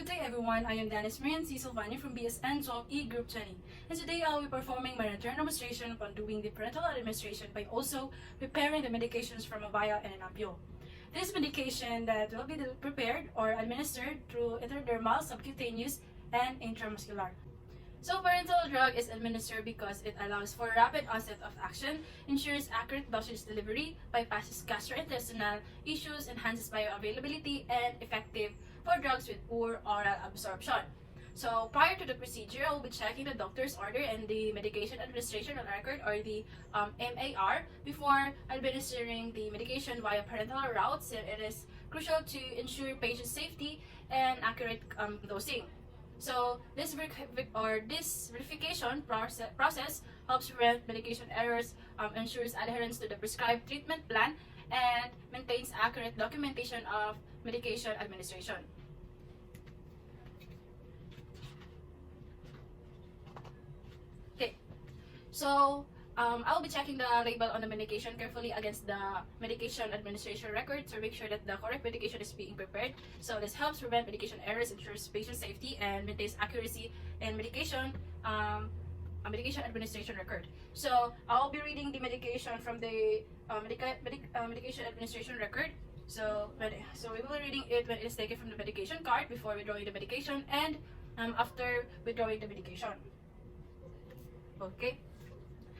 Good day everyone, I am Dennis Marian C. Silvani from BSN 12E Group 20. And today I will be performing my return demonstration upon doing the parental administration by also preparing the medications from a vial and an ampule. This medication that will be prepared or administered through intradermal, subcutaneous, and intramuscular. So parenteral drug is administered because it allows for rapid onset of action, ensures accurate dosage delivery, bypasses gastrointestinal issues, enhances bioavailability, and effective for drugs with poor oral absorption. So prior to the procedure, I will be checking the doctor's order and the medication administration record, or the MAR, before administering the medication via parenteral route, since it is crucial to ensure patient safety and accurate dosing. So this verification process helps prevent medication errors, ensures adherence to the prescribed treatment plan, and maintains accurate documentation of medication administration. Okay, so I will be checking the label on the medication carefully against the medication administration record to make sure that the correct medication is being prepared. So this helps prevent medication errors, ensures patient safety, and maintains accuracy in medication administration record. So I'll be reading the medication from the medication administration record. So we will be reading it when it is taken from the medication card before withdrawing the medication and after withdrawing the medication. Okay.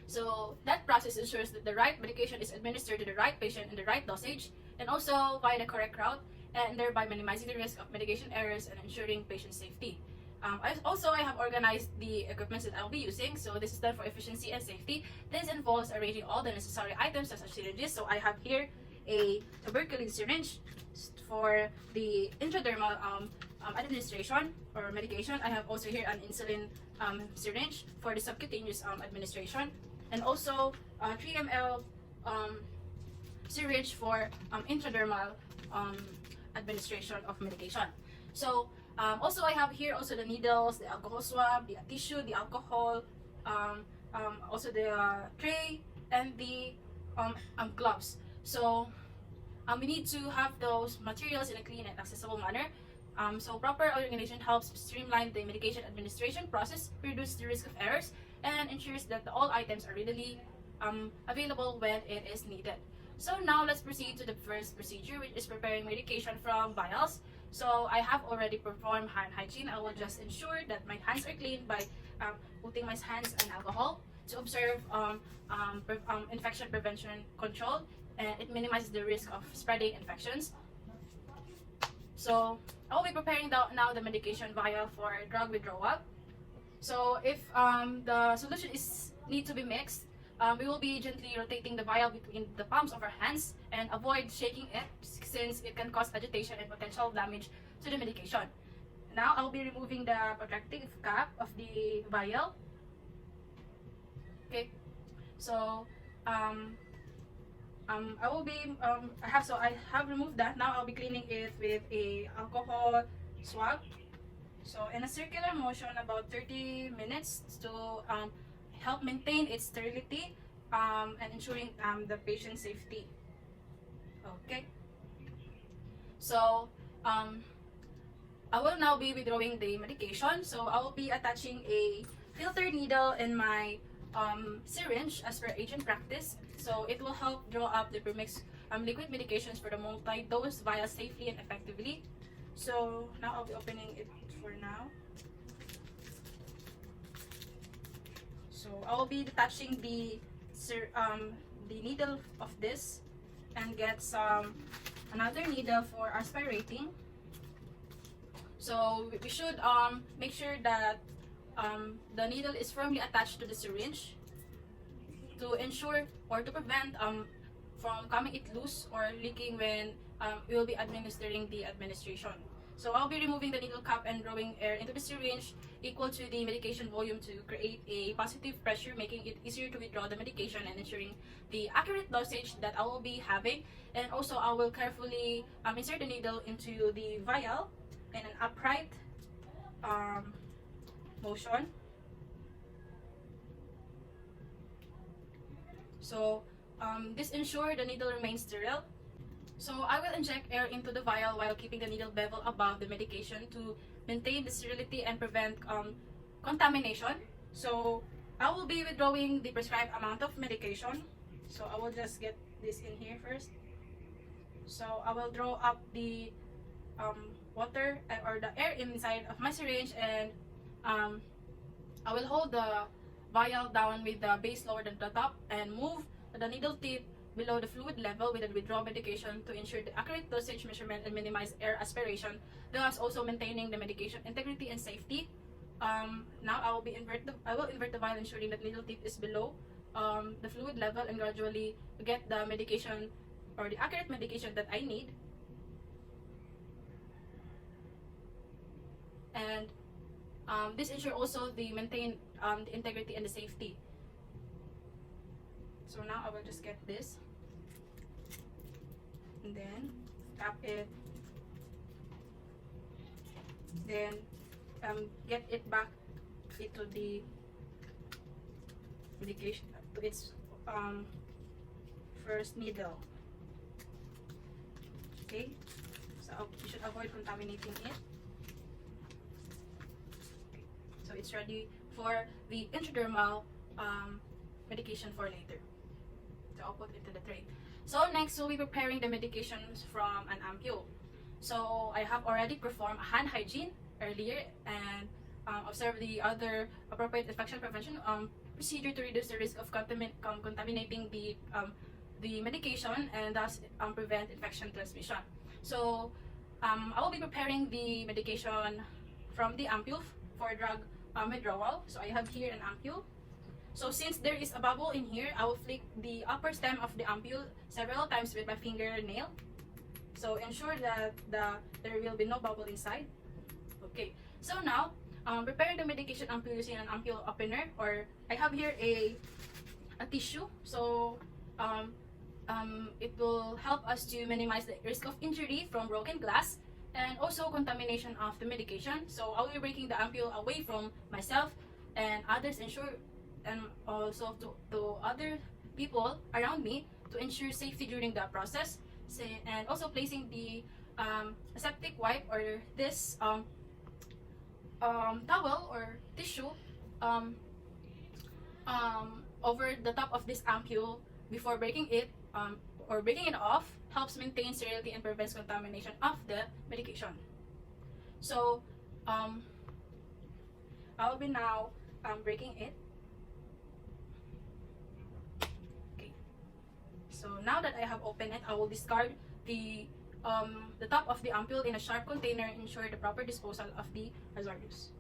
So that process ensures that the right medication is administered to the right patient in the right dosage and also via the correct route, and thereby minimizing the risk of medication errors and ensuring patient safety. I have organized the equipment that I'll be using, so this is done for efficiency and safety. This involves arranging all the necessary items such as syringes. So I have here a tuberculin syringe for the intradermal administration or medication. I have also here an insulin syringe for the subcutaneous administration, and also 3 ml syringe for intradermal administration of medication. So also I have here also the needles, the alcohol swab, the tissue, the alcohol, also the tray, and the gloves. So we need to have those materials in a clean and accessible manner. So proper organization helps streamline the medication administration process, reduce the risk of errors, and ensures that all items are readily available when it is needed. So now let's proceed to the first procedure, which is preparing medication from vials. So I have already performed hand hygiene. I will just ensure that my hands are clean by putting my hands in alcohol to observe infection prevention control, and it minimizes the risk of spreading infections. So I will be preparing now the medication vial for drug withdrawal. So if the solution need to be mixed, we will be gently rotating the vial between the palms of our hands and avoid shaking it, since it can cause agitation and potential damage to the medication. Now I will be removing the protective cap of the vial. Okay, so I have removed that. Now I'll be cleaning it with a alcohol swab. So in a circular motion, about 30 minutes to help maintain its sterility and ensuring the patient safety. Okay. So I will now be withdrawing the medication. So I will be attaching a filter needle in my syringe as per agent practice. So it will help draw up the premixed liquid medications for the multi-dose vial safely and effectively. So now I'll be opening it for now. So I will be detaching the needle of this and get another needle for aspirating. So we should make sure that the needle is firmly attached to the syringe to ensure or to prevent from coming it loose or leaking when we will be administering the administration. So I'll be removing the needle cap and drawing air into the syringe equal to the medication volume to create a positive pressure, making it easier to withdraw the medication and ensuring the accurate dosage that I will be having. And also I will carefully insert the needle into the vial in an upright motion. So this ensures the needle remains sterile. So I will inject air into the vial while keeping the needle bevel above the medication to maintain the sterility and prevent contamination. So I will be withdrawing the prescribed amount of medication. So I will just get this in here first. So I will draw up the water or the air inside of my syringe, and I will hold the vial down with the base lower than the top and move the needle tip below the fluid level with the withdrawal medication to ensure the accurate dosage measurement and minimize air aspiration, thus also maintaining the medication integrity and safety. Now I will invert the vial, ensuring that needle tip is below the fluid level, and gradually get the medication or the accurate medication that I need. And this ensure also the maintain the integrity and the safety. So now I will just get this and then tap it, then get it back into the medication to its first needle. Okay, so you should avoid contaminating it. Okay. So it's ready for the intradermal medication for later. So I'll put it to the tray. So next we'll be preparing the medications from an ampule. So I have already performed hand hygiene earlier and observed the other appropriate infection prevention procedure to reduce the risk of contaminating the medication and thus prevent infection transmission. So I will be preparing the medication from the ampule for drug withdrawal. So I have here an ampule. So since there is a bubble in here, I will flick the upper stem of the ampule several times with my fingernail. So ensure that there will be no bubble inside. Okay, so now preparing the medication ampule using an ampule opener, or I have here a tissue. So it will help us to minimize the risk of injury from broken glass and also contamination of the medication. So I will be breaking the ampule away from myself and others, and also to other people around me to ensure safety during the process. And also placing the aseptic wipe or this towel or tissue over the top of this ampule before breaking it or breaking it off helps maintain sterility and prevents contamination of the medication. So I'll be now breaking it. Okay. So now that I have opened it, I will discard the top of the ampule in a sharp container and ensure the proper disposal of the hazardous.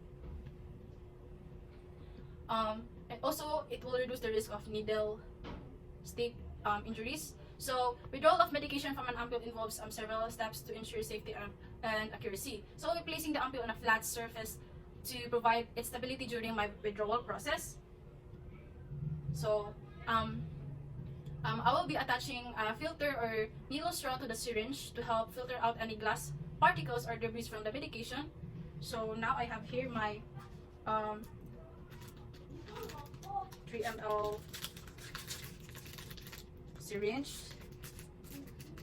And also, it will reduce the risk of needle stick injuries. So, withdrawal of medication from an ampule involves several steps to ensure safety and accuracy. So, I'll be placing the ampule on a flat surface to provide its stability during my withdrawal process. So, I will be attaching a filter or needle straw to the syringe to help filter out any glass particles or debris from the medication. So now I have here my 3 ml syringe.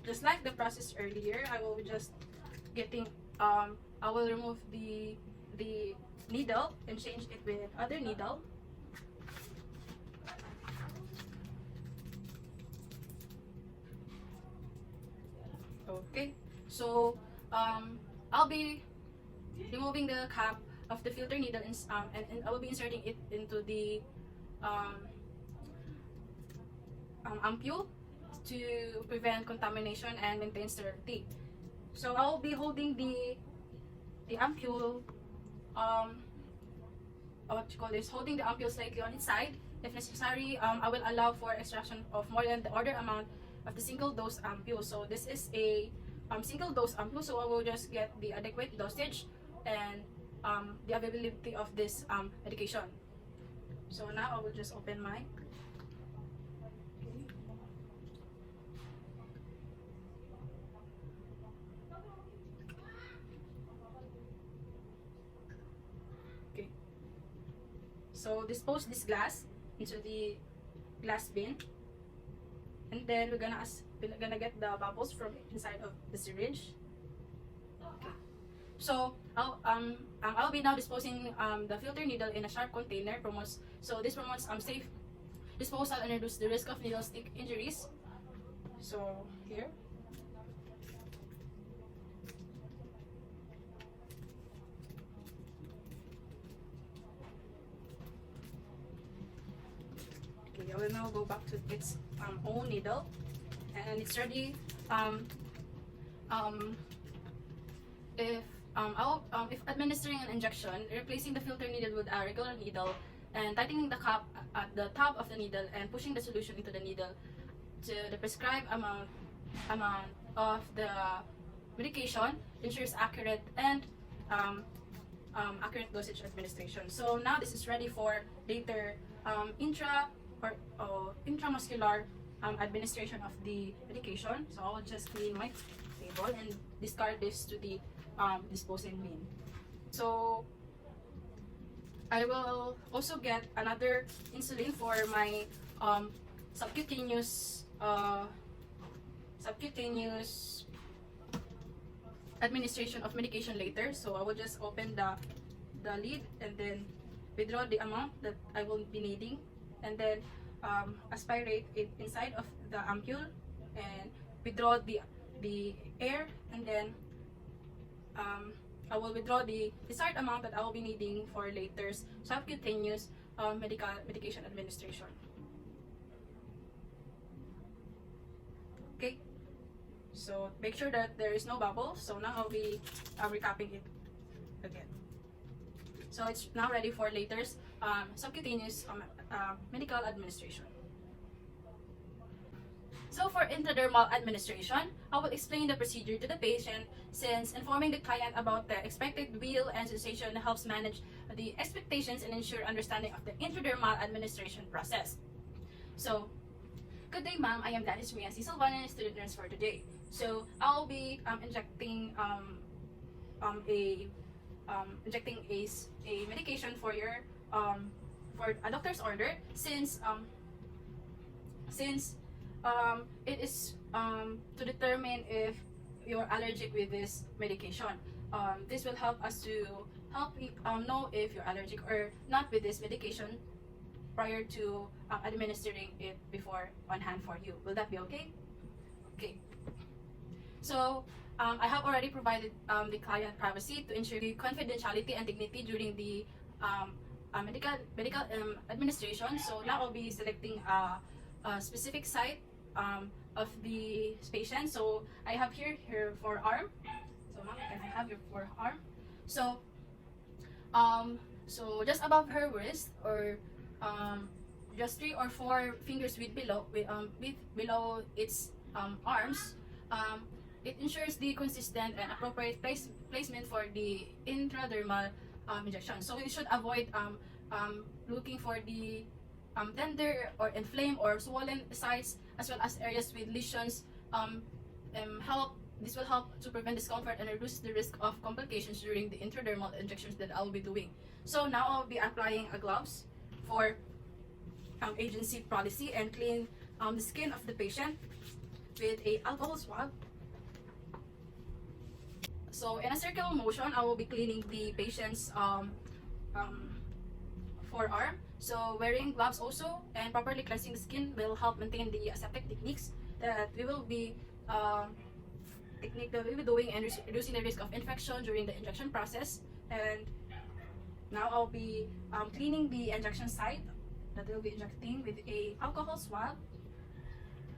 Just like the process earlier, I will be just getting I will remove the needle and change it with other needle. Okay, so I'll be removing the cap of the filter needle and I will be inserting it into the ampule to prevent contamination and maintain sterility. So I will be holding the ampule, holding the ampule slightly on its side. If necessary, I will allow for extraction of more than the order amount of the single dose ampule. So this is a single dose ampule, so I will just get the adequate dosage and the availability of this medication. So now I will just open my So dispose this glass into the glass bin, and then we're gonna gonna get the bubbles from inside of the syringe. Okay. So I'll be now disposing the filter needle in a sharp container. So this promotes safe disposal and reduce the risk of needle stick injuries. So here. Okay, I will now go back to its own needle, and it's ready. If administering an injection, replacing the filter needle with a regular needle and tightening the cap at the top of the needle and pushing the solution into the needle to the prescribed amount of the medication ensures accurate and accurate dosage administration. So now this is ready for later intramuscular administration of the medication. So I will just clean my table and discard this to the disposing bin. So I will also get another insulin for my subcutaneous administration of medication later. So I will just open the lid and then withdraw the amount that I will be needing, and then aspirate it inside of the ampule and withdraw the air, and then I will withdraw the desired amount that I will be needing for later subcutaneous medication administration. Okay, so make sure that there is no bubble. So now I'll be recapping it again. So it's now ready for later subcutaneous medical administration. So for intradermal administration, I will explain the procedure to the patient, since informing the client about the expected feel and sensation helps manage the expectations and ensure understanding of the intradermal administration process. So, good day, ma'am. I am Danis Mia C. Silvana, student nurse for today. So I'll be injecting a medication for your for a doctor's order, since it is to determine if you're allergic with this medication. This will help us to know if you're allergic or not with this medication prior to administering it before on hand for you. Will that be okay? Okay. So I have already provided the client privacy to ensure the confidentiality and dignity during the medical administration. So now I'll be selecting a specific site of the patient. So I have here her forearm. So ma'am, can I have your forearm? So so just above her wrist, or just 3 or 4 fingers below its arms. It ensures the consistent and appropriate placement for the intradermal injection. So we should avoid looking for the tender or inflamed or swollen sites, as well as areas with lesions. This will help to prevent discomfort and reduce the risk of complications during the intradermal injections that I'll be doing. So now I'll be applying a gloves for agency policy and clean the skin of the patient with a alcohol swab. So in a circular motion, I will be cleaning the patient's forearm. So wearing gloves also and properly cleansing the skin will help maintain the aseptic techniques that we will be doing, and reducing the risk of infection during the injection process. And now I'll be cleaning the injection site that we'll be injecting with a alcohol swab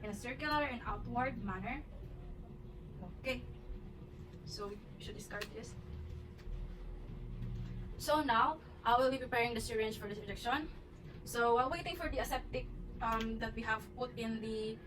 in a circular and outward manner. Okay, so we should discard this. So now I will be preparing the syringe for this injection. So while waiting for the aseptic that we have put in the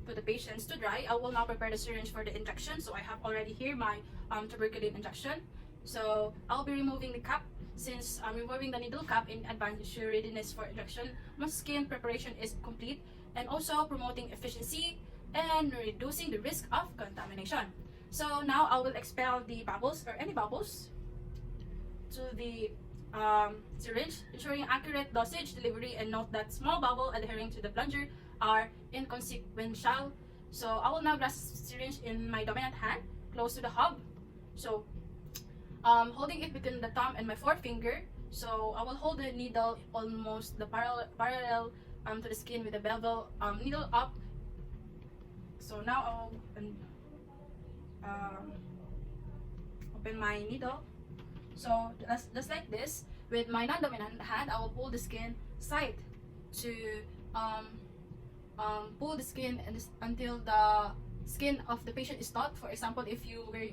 to the patients to dry, I will now prepare the syringe for the injection. So I have already here my tuberculin injection. So I'll be removing the cap. Since I'm removing the needle cap in advance, ensure readiness for injection once skin preparation is complete, and also promoting efficiency and reducing the risk of contamination. So now I will expel the bubbles or any bubbles to the syringe, ensuring accurate dosage delivery, and note that small bubble adhering to the plunger are inconsequential. So I will now grasp the syringe in my dominant hand, close to the hub. So holding it between the thumb and my forefinger. So I will hold the needle almost the parallel to the skin with the bevel needle up. So now I will open my needle. So just like this, with my non-dominant hand, I will pull the skin side to pull the skin until the skin of the patient is taut. For example, if you were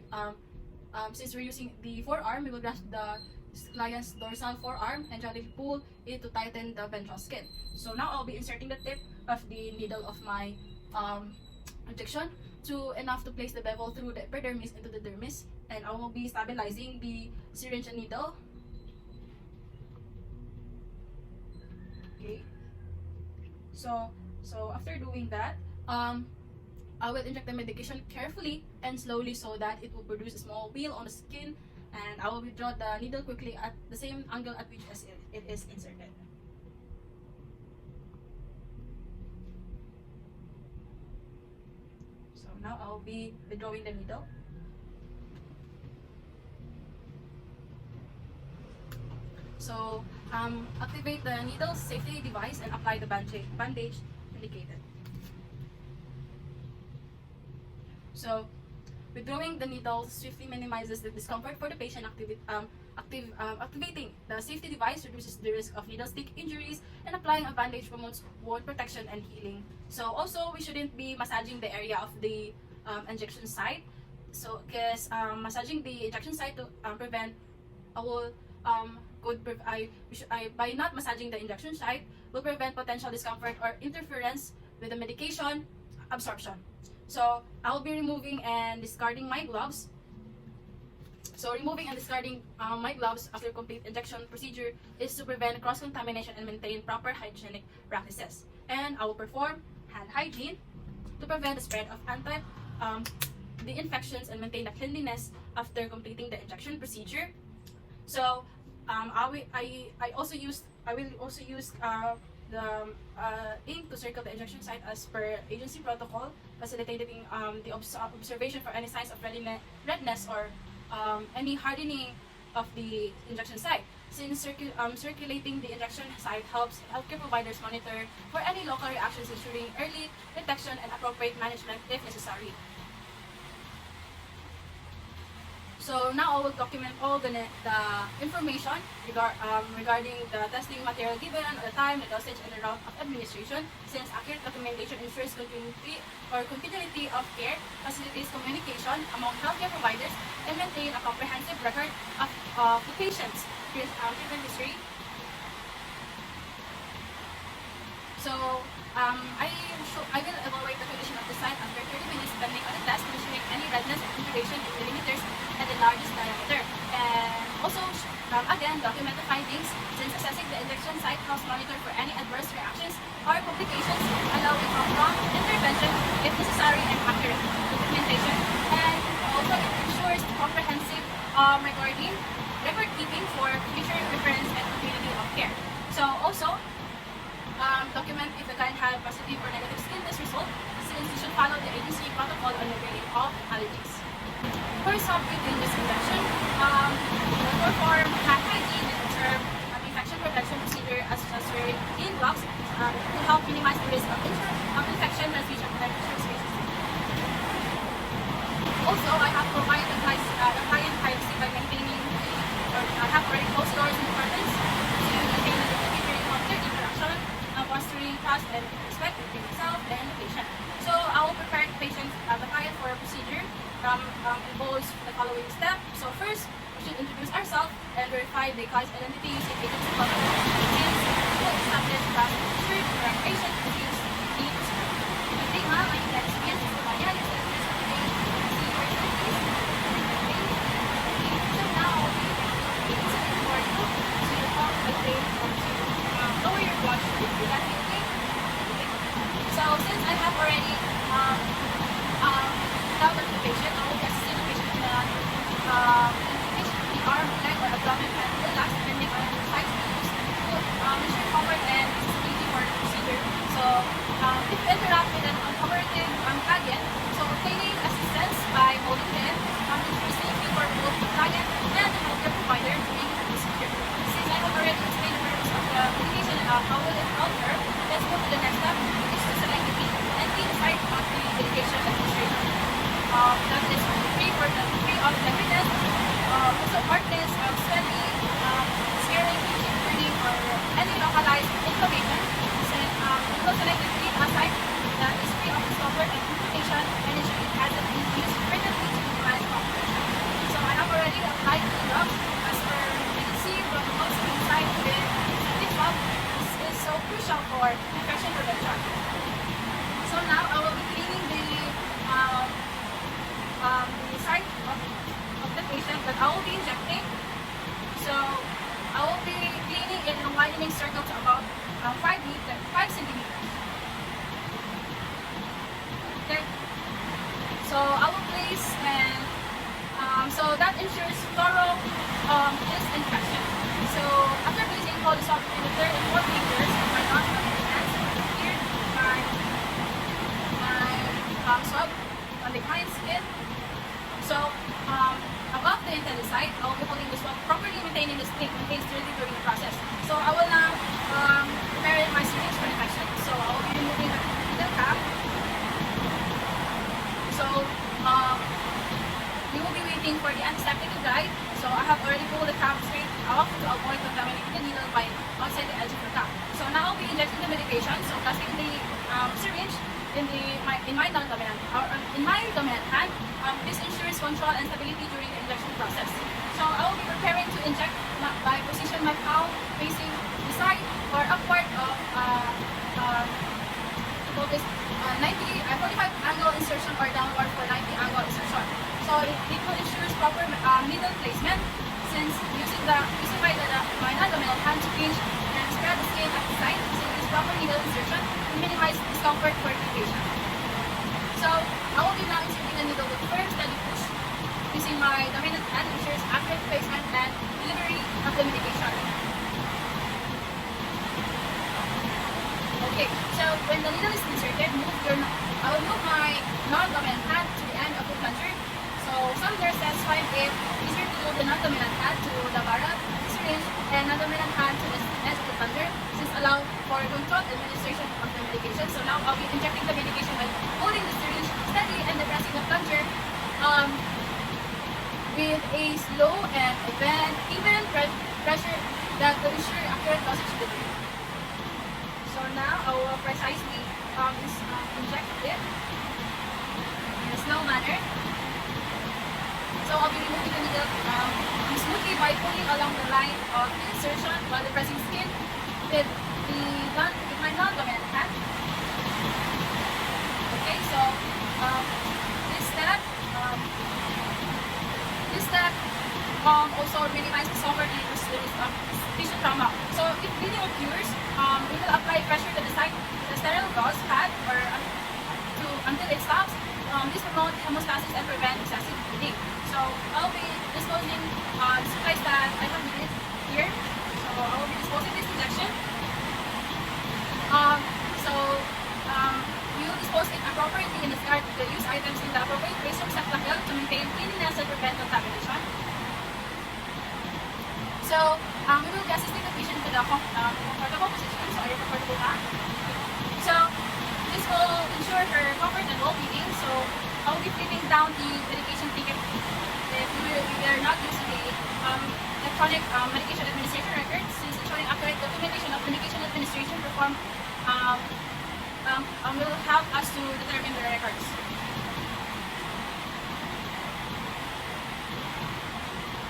since we're using the forearm, we will grasp the client's dorsal forearm and gently pull it to tighten the ventral skin. So now I'll be inserting the tip of the needle of my injection to enough to place the bevel through the epidermis into the dermis, and I will be stabilizing the syringe and needle. Okay. So after doing that, I will inject the medication carefully and slowly so that it will produce a small wheal on the skin, and I will withdraw the needle quickly at the same angle at which it is inserted. So now I will be withdrawing the needle. So activate the needle safety device and apply the bandage indicated. So withdrawing the needle swiftly minimizes the discomfort for the patient. Activating the safety device reduces the risk of needle stick injuries, and applying a bandage promotes wound protection and healing. So also, we shouldn't be massaging the area of the injection site. So because massaging the injection site to prevent by not massaging the injection site will prevent potential discomfort or interference with the medication absorption. So I will be removing and discarding my gloves. So removing and discarding my gloves after complete injection procedure is to prevent cross-contamination and maintain proper hygienic practices. And I will perform hand hygiene to prevent the spread of the infections and maintain the cleanliness after completing the injection procedure. So I will also use the ink to circle the injection site as per agency protocol, facilitating the observation for any signs of redness or any hardening of the injection site. Since circulating the injection site helps healthcare providers monitor for any local reactions, ensuring early detection and appropriate management if necessary. So now I will document all the information regarding the testing material given, the time, the dosage, and the route of administration. Since accurate documentation ensures continuity of care, facilitates communication among healthcare providers, and maintain a comprehensive record of the patient's treatment history. So I will evaluate the condition of the site after 30 minutes depending on the test, measuring any redness and induration in millimeters at the largest diameter. And also, again, document the findings. Since assessing the injection site helps monitor for any adverse reactions or complications, allowing for prompt intervention if necessary and accurate documentation. And also, it ensures comprehensive record keeping for future reference and continuity of care. So also, document if the client had positive or negative skin test result, since you should follow the agency protocol on the rating of allergies. For subcutaneous injection, perform hand hygiene and observe infection prevention procedure as wearing in gloves to help minimize the risk of infection transmission and infectious cases. Also, I have provided the client privacy by maintaining, or I have already closed doors and curtains to maintain the behavior of their interaction, fostering trust and respect between myself and the patient. So I will prepare the client for a procedure. Involves the following step. So first, we should introduce ourselves and verify the client's identity using agency protocol. Hence, we will establish trust and ensure the right patient receives the procedure. Good day, ma'am. My name is Miss Sumaya. Your service for today. See your service. So now, it is for you to help the brain or to lower your blood sugar. Will that be okay? So since I have already dealt with the patient, I will be assisting the patient in the arm, leg, or abdomen and relax depending on the size used to ensure comfort and accessibility for the procedure. So if will be injecting. So I will be cleaning in a widening circle to about 5 centimeters. Okay. So I will place and so that ensures thorough disinfection. So after placing polysol in the third and fourth fingers of my non-dominant hands, here my swab on the client's skin. So above the intended site, I will be holding the swab, properly maintaining the stick maintained sterility during the process. So I will now prepare my syringe for infection. So I will be removing the cap. So we will be waiting for the antiseptic to dry. So I have already pulled the cap straight off to avoid contaminating the needle by outside the edge of the cap. So now I'll be injecting the medication. So placing the syringe in my non-dominant or in my dominant hand. This ensures control and stability during the injection process. So I will be preparing to inject by position my palm facing the side or upward of 45 angle insertion or downward for 90 angle insertion. So it will ensure proper needle placement since using my non-dominant hand to pinch and spread the skin at the site using this proper needle insertion to minimize discomfort for the patient. So I will be now inserting the needle with firm steady push using my dominant hand ensures accurate placement and delivery of the medication. Okay, so when the needle is inserted, I will move my non-dominant hand to the end of the plunger. So some nurses find it easier to move the non-dominant hand to the barrel of the syringe and non-dominant hand to the edge of the plunger. This allows for controlled administration of the medication. So now I'll be injecting the medication by holding the syringe steady and depressing the plunger with a slow and even pressure that will ensure accurate dosage delivery. So now I will precisely inject it in a slow manner. So I'll be removing the needle smoothly by pulling along the line of the insertion while depressing skin with my non-dominant hand. Okay, so this step also minimizes discomfort and reduces tissue trauma. So if bleeding occurs, we will apply pressure to the site with a sterile gauze pad until it stops. This promotes hemostasis and prevent excessive bleeding. So I'll be disposing the supplies that I have needed here. So I will be disposing this injection. We will dispose it appropriately and discard the used items in the appropriate place or receptacle to maintain cleanliness and prevent contamination. So we will be assisting the patient to the comfortable position. So are you comfortable now? So this will ensure her comfort and well-being. So I will be flipping down the medication ticket if we are not using the electronic medication administration record, since ensuring accurate documentation of medication administration performed will help us to determine the records.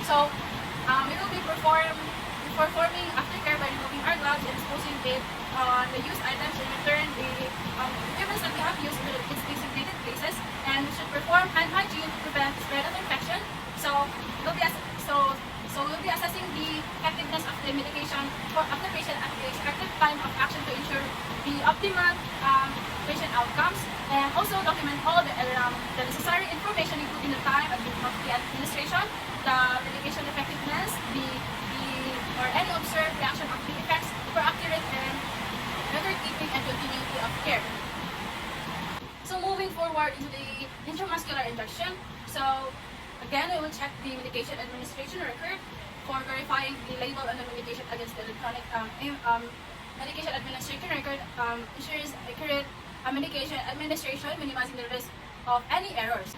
So we will be performing aftercare by removing our gloves and disposing it on the used items and return the equipment that we have used to its designated places. And we should perform hand hygiene to prevent the spread of infection. So we'll be assessing the effectiveness of the medication for the patient at the expected time of action to ensure the optimal patient outcomes, and also document all the necessary information, including the time of the administration, the medication effectiveness, or any observed reaction of the effects for accurate and record keeping and continuity of care. So moving forward into the intramuscular injection. So again, we will check the medication administration record for verifying the label on the medication against the electronic medication administration record. Ensures accurate medication administration, minimizing the risk of any errors.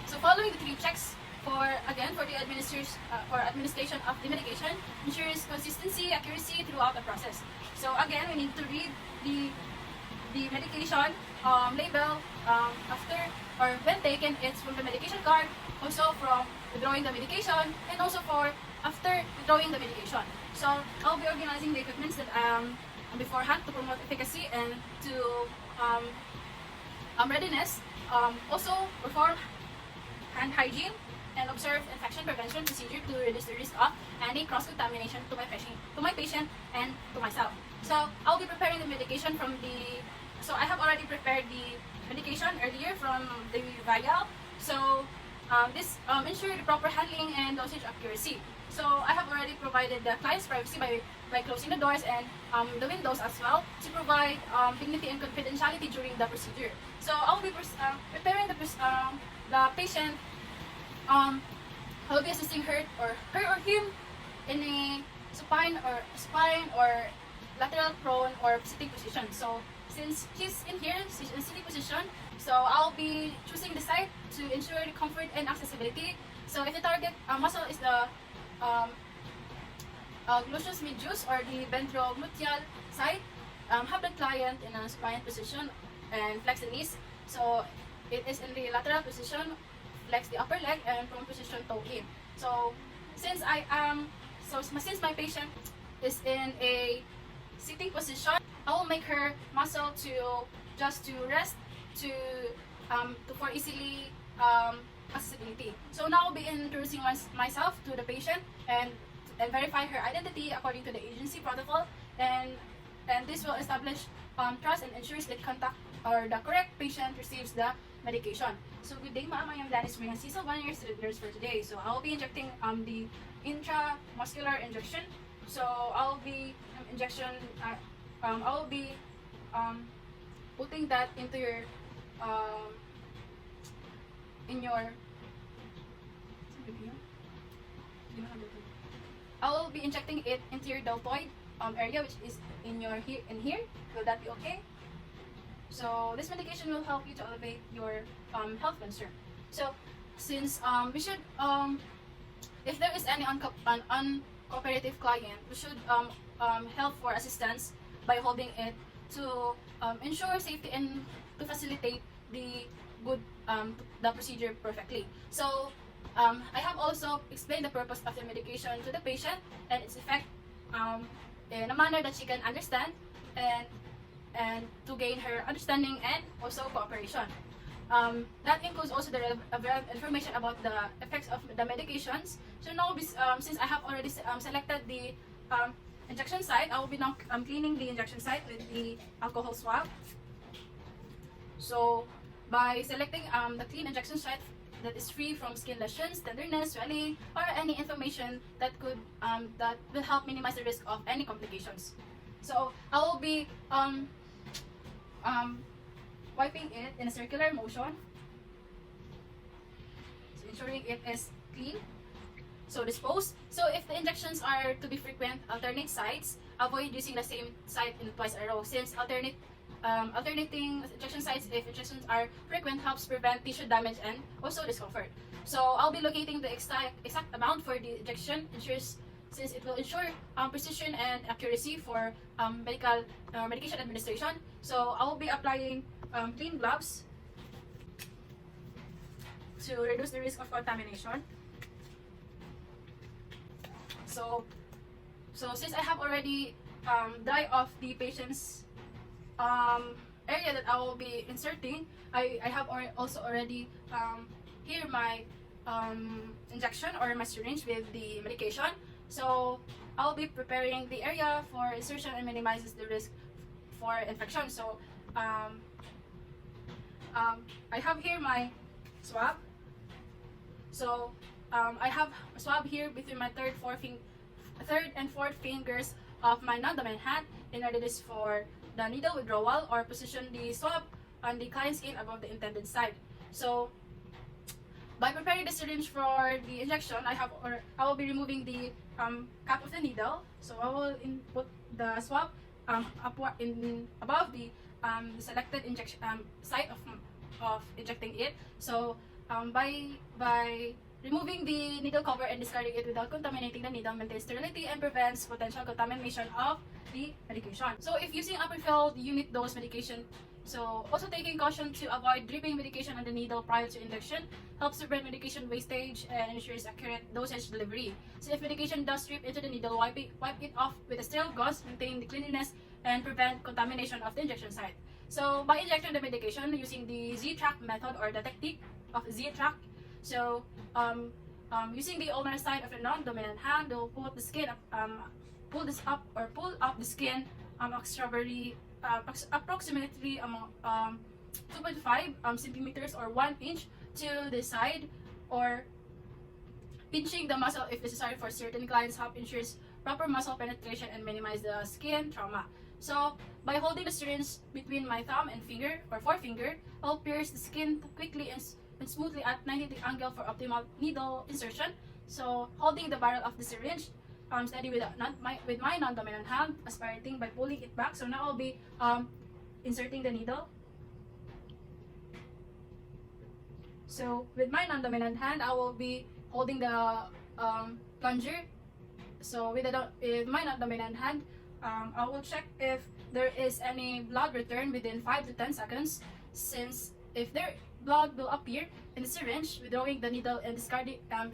So following the 3 checks for the administration of the medication, ensures consistency, accuracy throughout the process. So again, we need to read the medication label after or when taken. It's from the medication card, also from withdrawing the medication, and also for after withdrawing the medication. So I'll be organizing the equipments that beforehand to promote efficacy and to readiness. Also perform hand hygiene and observe infection prevention procedure to reduce the risk of any cross-contamination to my patient and to myself. So I'll be preparing the medication from the, so I have already prepared the medication earlier from the vial. So this ensure the proper handling and dosage accuracy. So I have already provided the client's privacy by closing the doors and the windows as well to provide dignity and confidentiality during the procedure. So I'll be preparing the patient. I'll be assisting her or him in a supine or lateral prone or sitting position. So since he's in here, she's in sitting position, so I'll be choosing the side to ensure the comfort and accessibility. So if the target muscle is the gluteus medius or the ventrogluteal side, have the client in a supine position and flex the knees. So it is in the lateral position, flex the upper leg, and prone position, toe in. So since since my patient is in a sitting position, I will make her muscle to rest to for easily accessibility. So now I'll be introducing myself to the patient and verify her identity according to the agency protocol, and this will establish trust and ensures that contact or the correct patient receives the medication. So good day, ma'am. I am Dennis Ring, Cecil, 1 year student nurse for today. So I'll be injecting the intramuscular injection. So I'll be I'll be putting that into your I will be injecting it into your deltoid area, which is in here. Will that be okay? So this medication will help you to elevate your health concern. So since we should if there is any uncooperative client, we should help for assistance by holding it to ensure safety and to facilitate the good the procedure perfectly. So I have also explained the purpose of the medication to the patient and its effect in a manner that she can understand and to gain her understanding and also cooperation. That includes also the relevant information about the effects of the medications. So now, since I have already selected the injection site, I will be now cleaning the injection site with the alcohol swab. So by selecting the clean injection site that is free from skin lesions, tenderness, swelling, or any inflammation that will help minimize the risk of any complications. So I will be wiping it in a circular motion, so ensuring it is clean. So dispose. So if the injections are to be frequent, alternate sites. Avoid using the same site in twice a row, since alternating injection sites if injections are frequent helps prevent tissue damage and also discomfort. So I'll be locating the exact amount for the injection, since it will ensure precision and accuracy for medication administration. So I will be applying clean gloves to reduce the risk of contamination. So since I have already dry off the patient's area that I will be inserting, I have also already here my injection or my syringe with the medication. So I'll be preparing the area for insertion and minimizes the risk for infection. So I have here my swab. So I have a swab here between my third and fourth fingers of my non-dominant hand in readiness for the needle withdrawal, or position the swab on the client's skin above the intended site. So by preparing the syringe for the injection, I will be removing the cap of the needle. So I will put the swab above the selected injection site of injecting it. So by removing the needle cover and discarding it without contaminating the needle maintains sterility and prevents potential contamination of the medication. So if using a prefilled unit dose medication, so also taking caution to avoid dripping medication on the needle prior to injection helps to prevent medication wastage and ensures accurate dosage delivery. So if medication does drip into the needle, wipe it off with a sterile gauze, maintain the cleanliness, and prevent contamination of the injection site. So by injecting the medication using the Z-Track method or the technique of Z-Track, so Using the ulnar side of the non-dominant hand, they'll put the skin up, pull this up or pull up the skin approximately 2.5 centimeters or 1 inch to the side, or pinching the muscle if necessary for certain clients help ensures proper muscle penetration and minimize the skin trauma. So by holding the syringe between my thumb and finger or forefinger, I'll pierce the skin quickly and smoothly at 90-degree angle for optimal needle insertion. So holding the barrel of the syringe steady with my non-dominant hand, aspirating by pulling it back. So now I'll be inserting the needle. So with my non-dominant hand, I will be holding the plunger. So with my non-dominant hand, I will check if there is any blood return within 5 to 10 seconds. Since if there blood will appear in the syringe, withdrawing the needle and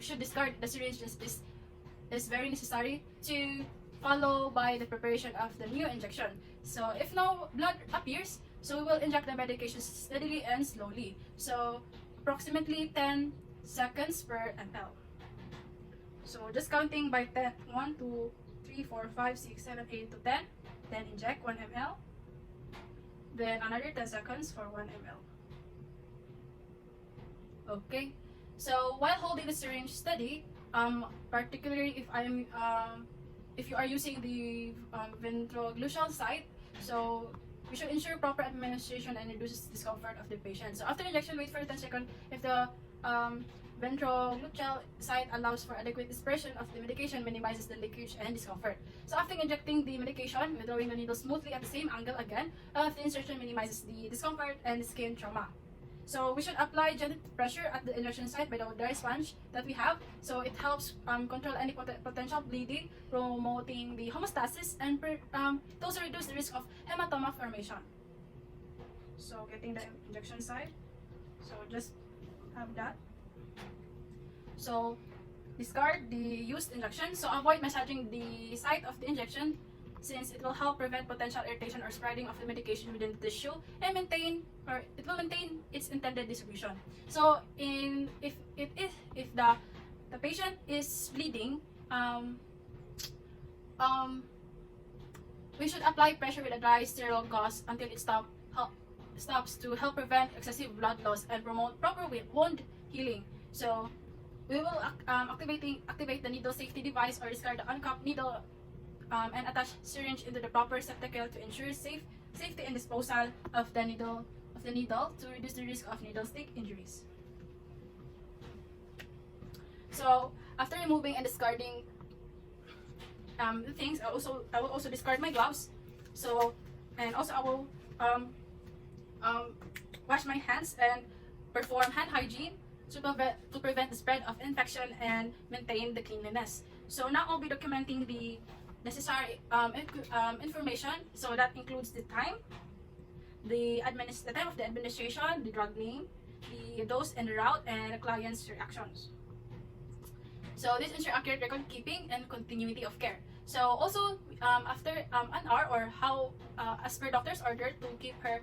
should discard the syringe is very necessary to follow by the preparation of the new injection. So if no blood appears, so we will inject the medication steadily and slowly. So approximately 10 seconds per ml. So just counting by 10, 1, 2, 3, 4, 5, 6, 7, 8 to 10. Then inject 1 ml. Then another 10 seconds for 1 ml. Okay. So while holding the syringe steady, particularly if you are using the ventrogluteal site, so we should ensure proper administration and reduces discomfort of the patient. So after injection, wait for 10 seconds. If the ventrogluteal site allows for adequate dispersion of the medication, minimizes the leakage and discomfort. So after injecting the medication, withdrawing the needle smoothly at the same angle again, the insertion minimizes the discomfort and the skin trauma. So we should apply gentle pressure at the injection site by the dry sponge that we have. So it helps control any potential bleeding, promoting the homeostasis, and it also reduces the risk of hematoma formation. So getting the injection site. So just have that. So discard the used injection. So avoid massaging the site of the injection, since it will help prevent potential irritation or spreading of the medication within the tissue and it will maintain its intended distribution. So if the patient is bleeding, we should apply pressure with a dry sterile gauze until it stops to help prevent excessive blood loss and promote proper wound healing. So we will activate the needle safety device or discard the uncapped needle and attach syringe into the proper receptacle to ensure safety and disposal of the needle to reduce the risk of needle stick injuries. So after removing and discarding the things, I will also discard my gloves. So and also I will wash my hands and perform hand hygiene to prevent the spread of infection and maintain the cleanliness. So now I'll be documenting the necessary information. So that includes the time, the time of the administration, the drug name, the dose and the route, and the client's reactions. So this ensures accurate record keeping and continuity of care. So also after an hour or how as per doctor's order to keep her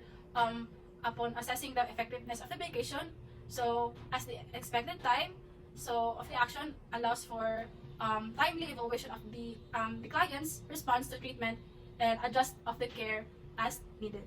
upon assessing the effectiveness of the medication. So as the expected time of the action allows for timely evaluation of the client's response to treatment and adjust of the care as needed.